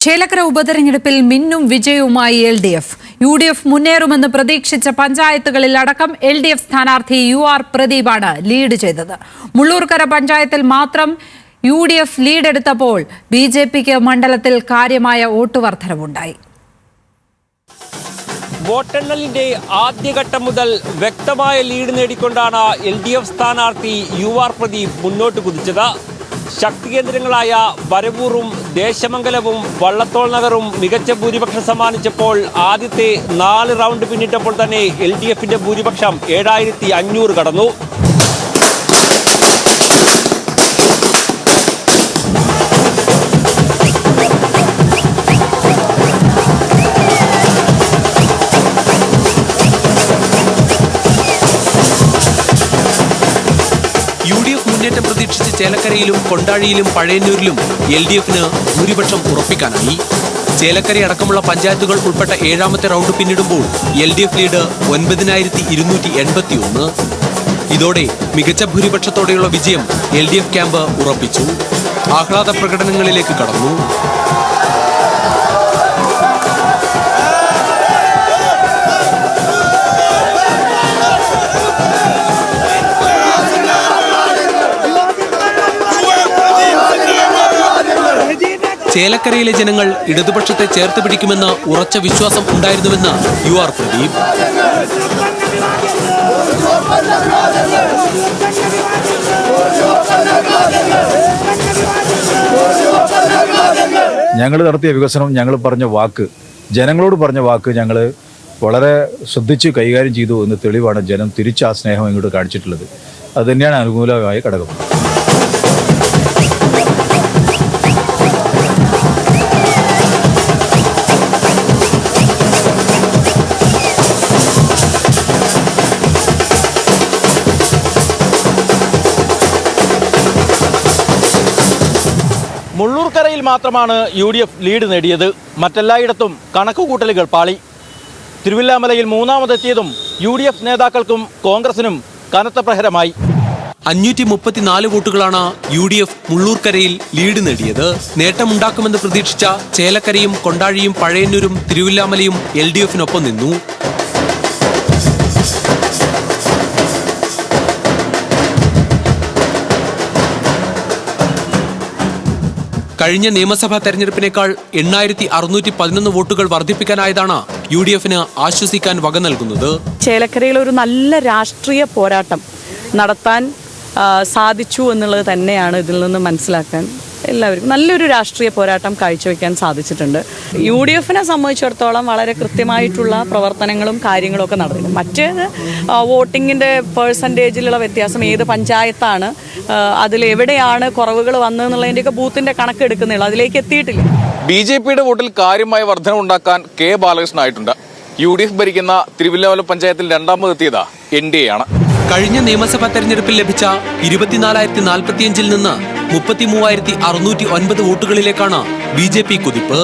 ചേലക്കര ഉപതെരഞ്ഞെടുപ്പിൽ മിന്നും വിജയവുമായി LDF. UDF മുന്നേറുമെന്ന് പ്രതീക്ഷിച്ച പഞ്ചായത്തുകളിൽ അടക്കം LDF സ്ഥാനാർത്ഥി UR പ്രദീപാണ് ലീഡ് ചെയ്തത്. മുള്ളൂർക്കര പഞ്ചായത്തിൽ മാത്രം UDF ലീഡ് എടുത്തപ്പോൾ BJPക്ക് മണ്ഡലത്തിൽ കാര്യമായ വോട്ട് വർധനവുണ്ടായി. വോട്ടെണ്ണലിന്റെ ആദ്യഘട്ടം മുതൽ വ്യക്തമായ ലീഡ് നേടിക്കൊണ്ടാണ് LDF സ്ഥാനാർത്ഥി UR പ്രദീപ് മുന്നോട്ട് കുതിച്ചത്. ശക്തി കേന്ദ്രങ്ങളായ വരവൂറും ദേശമംഗലവും വള്ളത്തോൾ നഗറും മികച്ച ഭൂരിപക്ഷം സമ്മാനിച്ചപ്പോൾ ആദ്യത്തെ 4 റൗണ്ട് പിന്നിട്ടപ്പോൾ തന്നെ LDFന്റെ ഭൂരിപക്ഷം 7500 കടന്നു. UDF മുന്നേറ്റം പ്രതീക്ഷിച്ച് ചേലക്കരയിലും കൊണ്ടാഴിയിലും പഴയന്നൂരിലും LDFന് ഭൂരിപക്ഷം ഉറപ്പിക്കാനായി. ചേലക്കര അടക്കമുള്ള പഞ്ചായത്തുകൾ ഉൾപ്പെട്ട 7ാമത്തെ റൗണ്ട് പിന്നിടുമ്പോൾ LDF ലീഡ് 9281. ഇതോടെ മികച്ച ഭൂരിപക്ഷത്തോടെയുള്ള വിജയം LDF ക്യാമ്പ് ഉറപ്പിച്ചു. ആഹ്ലാദ പ്രകടനങ്ങളിലേക്ക് കടന്നു. ചേലക്കരയിലെ ജനങ്ങൾ ഇടതുപക്ഷത്തെ ചേർത്ത് പിടിക്കുമെന്ന് ഉറച്ച വിശ്വാസം ഉണ്ടായിരുന്നുവെന്ന് UR പ്രദീപ്. ഞങ്ങൾ നടത്തിയ വികസനം, ഞങ്ങൾ പറഞ്ഞ വാക്ക്, ജനങ്ങളോട് പറഞ്ഞ വാക്ക് ഞങ്ങൾ വളരെ ശ്രദ്ധിച്ച് കൈകാര്യം ചെയ്തു എന്ന് തെളിവാണ് ജനം തിരിച്ച് ആ സ്നേഹം ഇങ്ങോട്ട് കാണിച്ചിട്ടുള്ളത്. അത് തന്നെയാണ് അനുകൂലമായ ഘടകം. മുള്ളൂർക്കരയിൽ മാത്രമാണ് UDF ലീഡ് നേടിയത്. മറ്റെല്ലായിടത്തും കണക്കുകൂട്ടലുകൾ പാളി. തിരുവില്ലാമലയിൽ മൂന്നാമതെത്തിയതും UDF നേതാക്കൾക്കും കോൺഗ്രസിനും കനത്ത പ്രഹരമായി. 534 വോട്ടുകളാണ് UDF മുള്ളൂർക്കരയിൽ ലീഡ് നേടിയത്. നേട്ടമുണ്ടാക്കുമെന്ന് പ്രതീക്ഷിച്ച ചേലക്കരയും കൊണ്ടാഴിയും പഴയന്നൂരും തിരുവില്ലാമലയും LDFനൊപ്പം നിന്നു. കഴിഞ്ഞ നിയമസഭാ തെരഞ്ഞെടുപ്പിനേക്കാൾ 8611 വോട്ടുകൾ വർദ്ധിപ്പിക്കാനായതാണ് UDFന് ആശ്വസിക്കാൻ വക നൽകുന്നത്. ചേലക്കരയിൽ ഒരു നല്ല രാഷ്ട്രീയ പോരാട്ടം നടത്താൻ സാധിച്ചു എന്നുള്ളത് തന്നെയാണ് ഇതിൽ നിന്ന് മനസ്സിലാക്കാൻ എല്ലാവർക്കും. നല്ലൊരു രാഷ്ട്രീയ പോരാട്ടം കാഴ്ചവെക്കാൻ സാധിച്ചിട്ടുണ്ട്. UDFനെ സംബന്ധിച്ചിടത്തോളം വളരെ കൃത്യമായിട്ടുള്ള പ്രവർത്തനങ്ങളും കാര്യങ്ങളും ഒക്കെ നടന്നിട്ടുണ്ട്. മറ്റേത് വോട്ടിങ്ങിൻ്റെ പേഴ്സൻറ്റേജിലുള്ള വ്യത്യാസം, ഏത് പഞ്ചായത്താണ്, അതിലെവിടെയാണ് കുറവുകൾ വന്നതെന്നുള്ളതിൻ്റെയൊക്കെ ബൂത്തിൻ്റെ കണക്കെടുക്കുന്നില്ല, അതിലേക്ക് എത്തിയിട്ടില്ല. BJPയുടെ വോട്ടിൽ കാര്യമായ വർധന ഉണ്ടാക്കാൻ K ബാലകൃഷ്ണനായിട്ടുണ്ട്. UDF ഭരിക്കുന്ന തിരുവില്ലാമല പഞ്ചായത്തിൽ രണ്ടാമതെത്തിയത് NDA ആണ്. കഴിഞ്ഞ നിയമസഭാ തെരഞ്ഞെടുപ്പിൽ ലഭിച്ച 24,045 നിന്ന് 33,609 വോട്ടുകളിലേക്കാണ് BJP കുതിപ്പ്.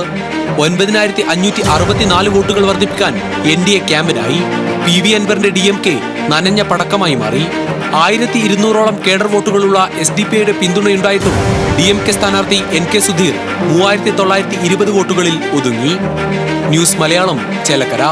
9,564 വോട്ടുകൾ വർദ്ധിപ്പിക്കാൻ NDA ക്യാമ്പിനായി. PV അൻവറിന്റെ DMK നനഞ്ഞ പടക്കമായി മാറി. 1200ഓളം കേഡർ വോട്ടുകളുള്ള SDPയുടെ പിന്തുണയുണ്ടായിട്ടും DMK സ്ഥാനാർത്ഥി NK സുധീർ 3920 വോട്ടുകളിൽ ഒതുങ്ങി. ന്യൂസ് മലയാളം, ചേലക്കര.